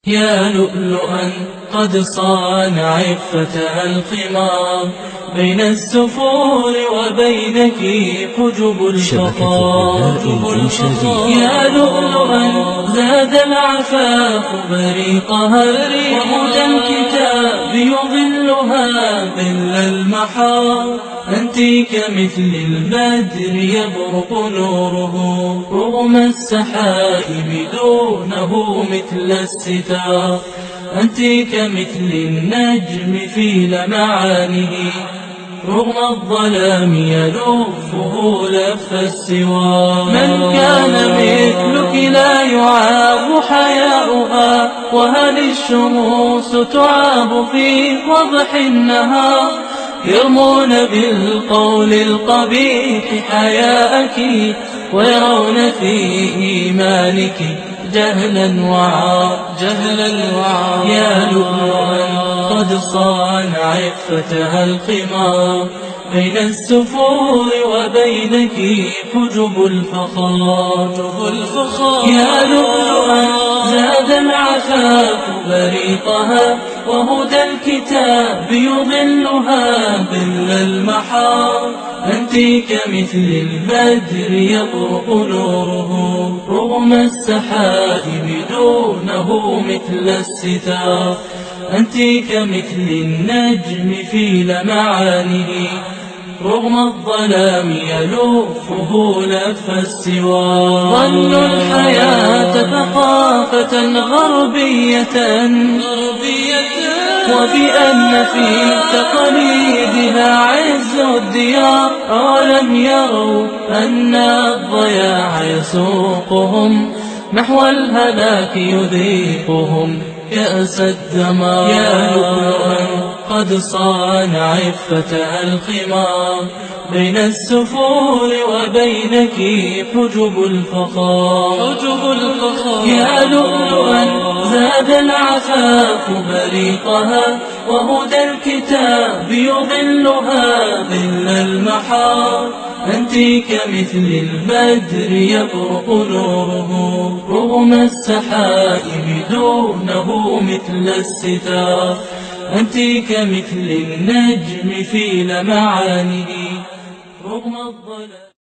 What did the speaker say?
يا لؤلؤا قد صان عفتها الخمار، بين السفور وبينك حجب الفخار. يا لؤلؤا زاد العفاف بريقها، وهدى الكتاب يظلها ظل المحار. أنت كمثل البدر يبرق نوره رغم السحائب دونه مثل الستار. أنت كمثل النجم في لمعانه رغم الظلام يلفه لف السوار. من كان مثلك لا يعاب حياؤها، وهل الشموس تعاب في وضح النهار؟ يرمون بالقول القبيح حياءك، ويرون في إيمانك جهلا وعار. يا لؤلؤا قد صان عفتها الخمار، بين السفور وبينك حجب الفخار. يا لؤلؤا زاد العفاف بريقها، وهدى الكتاب يظلها ظل المحار. أنت كمثل البدر يبرق نوره رغم السحائب دونه مثل الستار. أنت كمثل النجم في لمعانه رغم الظلام يلفه لف السوار. ظنوا الحياة ثقافة غربية، وبأن في تقاليدها عز الديار. أولم يروا أن الضياع يسوقهم نحو الهلاك، يذيقهم كأس الدمار. يا لؤلؤا قد صان عفتها الخمار، بين السفور وبينك حجب الفخار. يا لؤلؤا زاد العفاف بريقها، وهدى الكتاب يظلها ظل المحار. أنت كمثل البدر يبرق نوره رغم السحائب دونه مثل الستار. أنت كمثل النجم في لمعانه رغم الظلام.